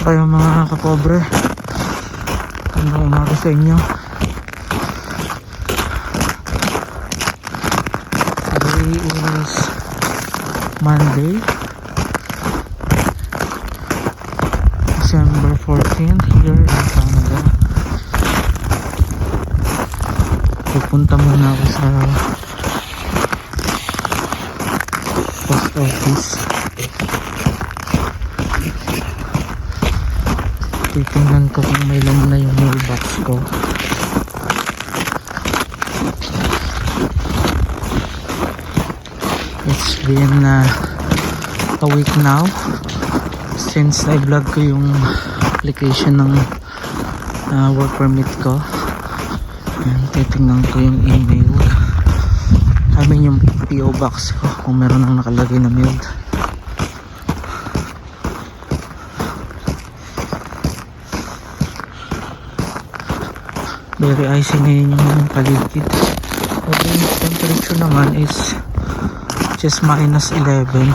kayo mga kapobre. Ano umaga sa inyo. Today is Monday, December 14th here in Canada. Pupunta muna ako sa post office. Titingnan ko kung may laman na yung mailbox ko. It's been a week now since I vlog ko yung application ng work permit ko. And titingnan ko yung email, I mean yung PO box ko, kung meron nang nakalagay na mailed. Very icy ngayon yung paligid. Okay, yung temperature naman is just minus 11.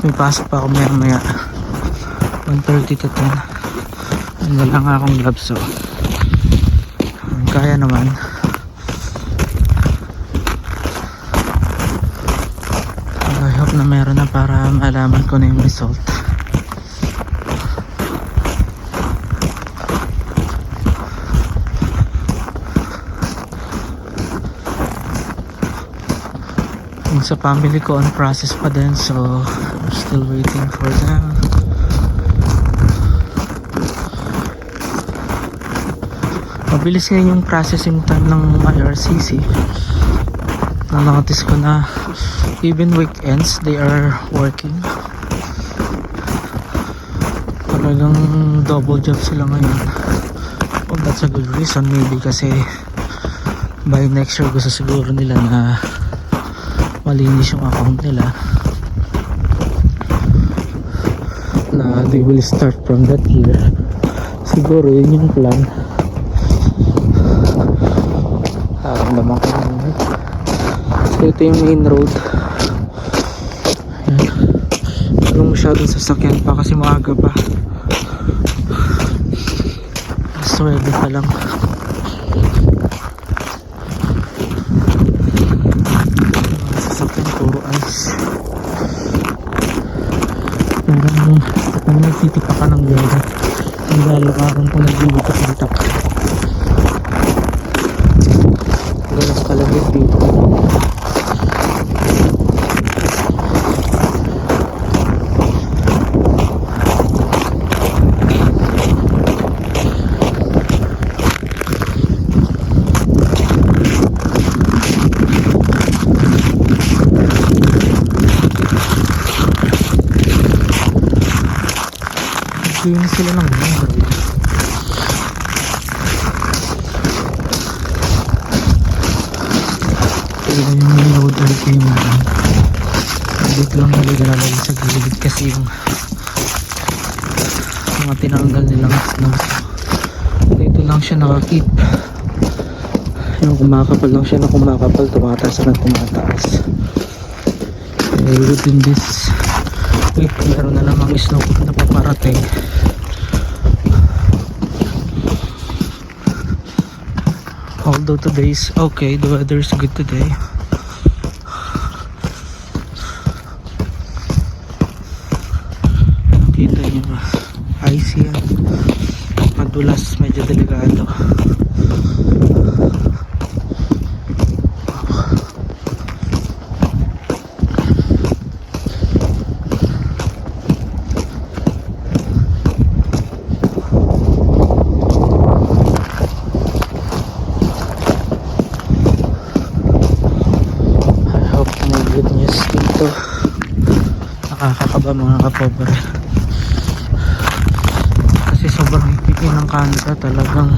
May pasok pa ako maya 1:30 to 10. Wala nga akong gloves, so kaya naman. I hope na meron na para malaman ko na yung result. Yung sa family ko on process pa din, so I'm still waiting for them. Mabilis ngayon yung processing time ng IRCC. Na-notice ko na even weekends they are working. Talagang double job sila ngayon. Well, that's a good reason, maybe kasi by next year gusto siguro nila na malinis yung account nila, na they will start from that year. Siguro yun yung plan. Naman ko naman. So ito yung main road. Ayan. Walang masyadong sasakyan pa kasi maaga pa. Swede pa lang. Sasakyan puro ice. Parang nagtitipa ka ng gaya. Ang lalakaran ko naglilipat-litak. Galas kalagit dito. Hindi sila ng mga. Yung load ulit yung dito lang nalalagay sa gilid kasi yung mga tinanggal nilang snow. Dito lang siya nakakip. Yung kumakapal lang siya, na kumakapal tumataas na tumataas. Within this week meron na namang snow na paparating. Although today is okay, the weather is good today. Nakita nyo ba? Icy yan. Madulas, medyo delikado. Good news dito. Nakakakaba mga kapobre. Kasi sobrang higpit ng Canada. Talagang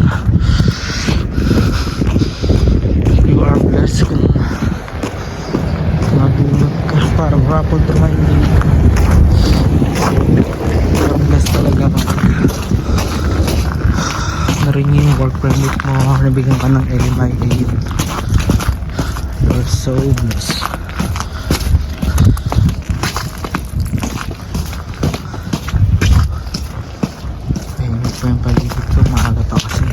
you are blessed kung mabunod ka. Parang rapid to my day. Sobrang blessed talaga. na-renew yung work permit mo, nabigyan ka ng LMI aid, you're so blessed. Ayun po yung paligid ko, maaga pa kasi.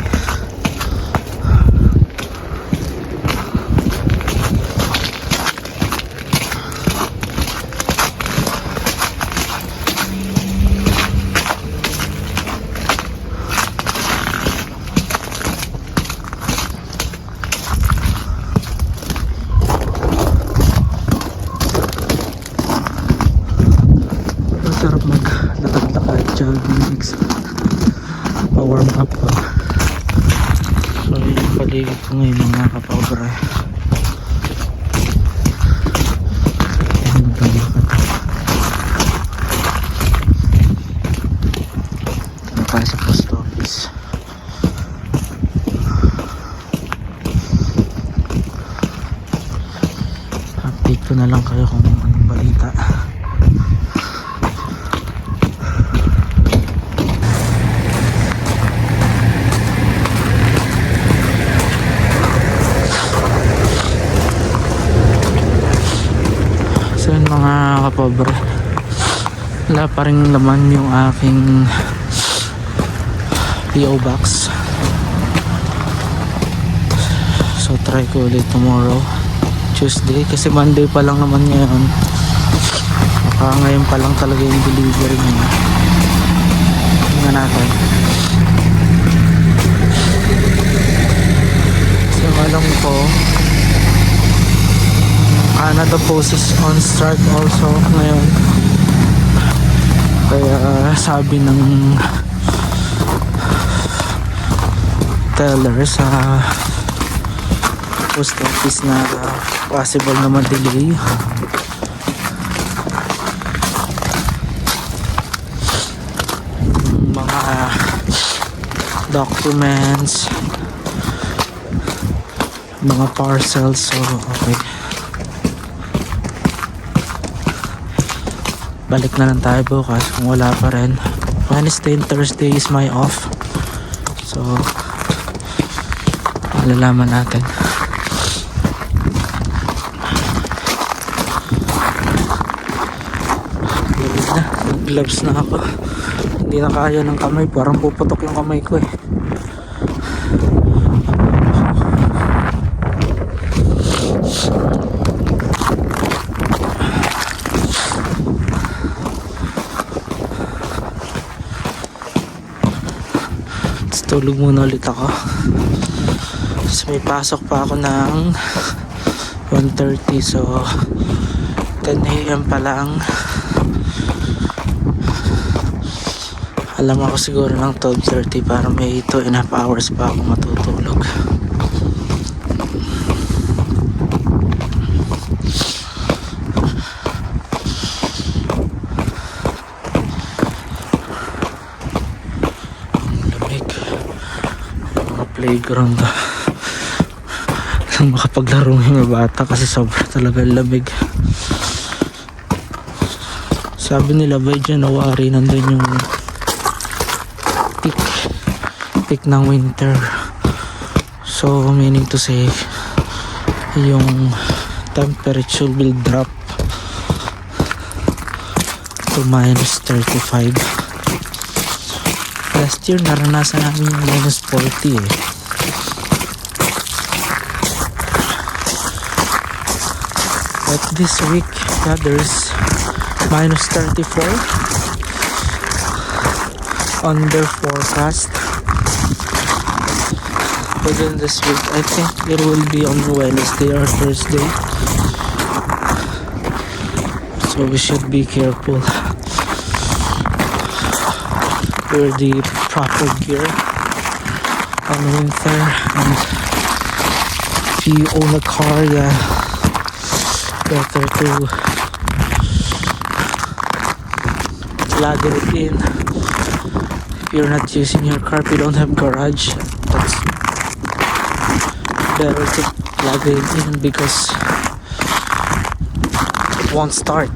Sarap mag-lakad-lakad, jogging, pa-warm up pa. So yung paligid ko ngayon mga kapobre, mag-lakad ito tayo sa post office. Update ko na lang kayo kung anong balita. So yun mga kapobre, wala pa rin laman yung aking PO box. So try ko ulit tomorrow, Tuesday, kasi Monday pa lang naman ngayon. Baka ngayon pa lang talaga yung delivery niya. Tingnan natin. So alam ko Canada Post is on strike also ngayon. Kaya sabi ng teller sa post office na possible na ma-delay. Mga documents, mga parcels, so okay. Balik na lang tayo bukas kung wala pa rin. Wednesday and Thursday is my off, so malalaman natin. Gloves na ako, hindi na kaya ng kamay, parang puputok yung kamay ko eh. Tulog muna ulit ako. So may pasok pa ako ng 1:30, so 10 AM pa lang. Alam ako siguro ng 12:30 para may 2.5 hours pa ako matutulog. Playground lang makapaglaro ng mga bata kasi sobra talaga lamig. Sabi nila by January nandun yung peak ng winter, so meaning to say yung temperature will drop to -35. Last year naranasan namin yung -40 eh. But this week, yeah, there's -34 on their forecast. Within this week, I think it will be on Wednesday or Thursday. So we should be careful. Wear the proper gear on winter, and if you own a car, yeah, better to plug it in. If you're not using your car, if you don't have garage, that's better to plug it in because it won't start.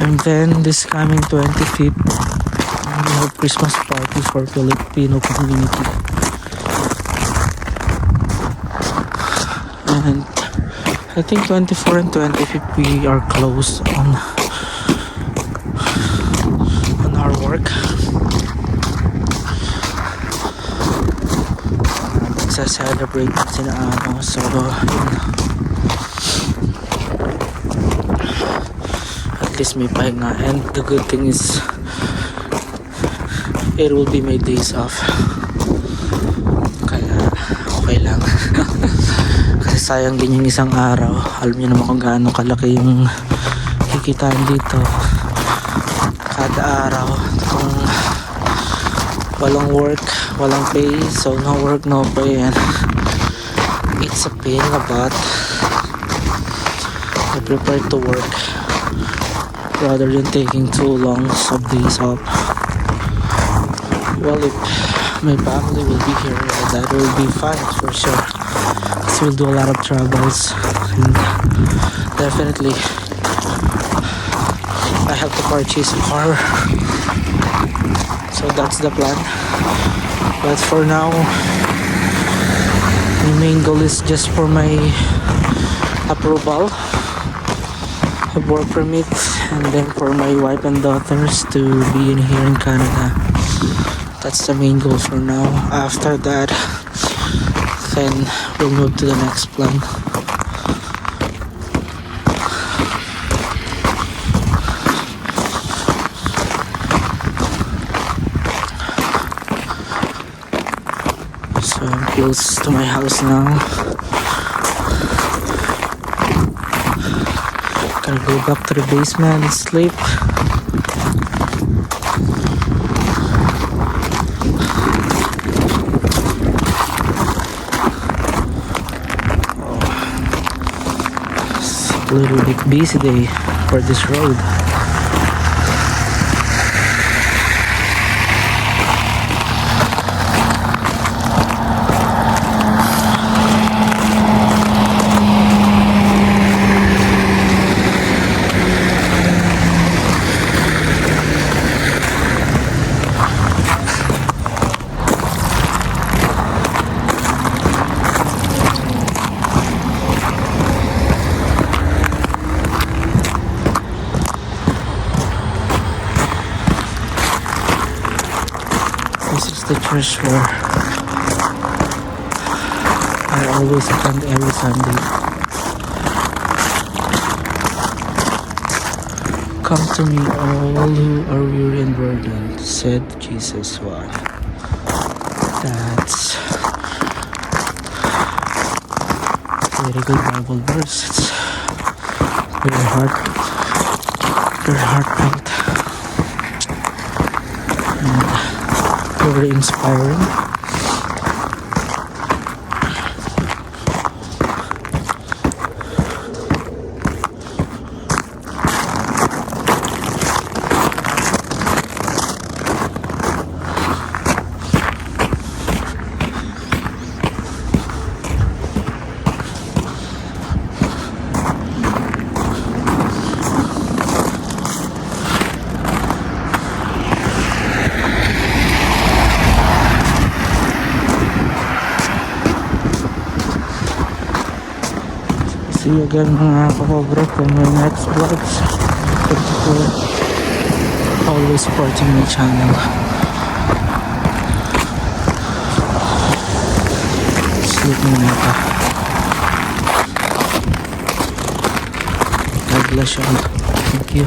And then this coming 25th, we have Christmas party for Filipino community. And I think 24 and 25th we are closed on our work. Celebrate sila so yun. At least may pahinga, and the good thing is it will be my days off, kaya okay lang. Kasi sayang din yung isang araw. Alam niyo naman kung gaano kalaki yung kikitain dito kada araw kung walang work, walang pay. So no work, no pay, and it's a pain in the butt. I prefer to work rather than taking too long of days off. Well, if my family will be here, that will be fine for sure, because we'll do a lot of travels, and definitely I have to purchase a car, so that's the plan. But for now, the main goal is just for my approval of work permit, and then for my wife and daughters to be in here in Canada. That's the main goal for now. After that, then we'll move to the next plan. So I'm close to my house now. Gonna go back to the basement and sleep. It's a little bit busy day for this road. This is the church where I always attend every Sunday. Come to me, all who are weary and burdened, said Jesus. Why? That's a very good Bible verse. It's very heartfelt, and very inspiring. See you again mga kapobro in my next vlogs. Thank you for always supporting my channel. Sleep muna ka. God bless you. Thank you.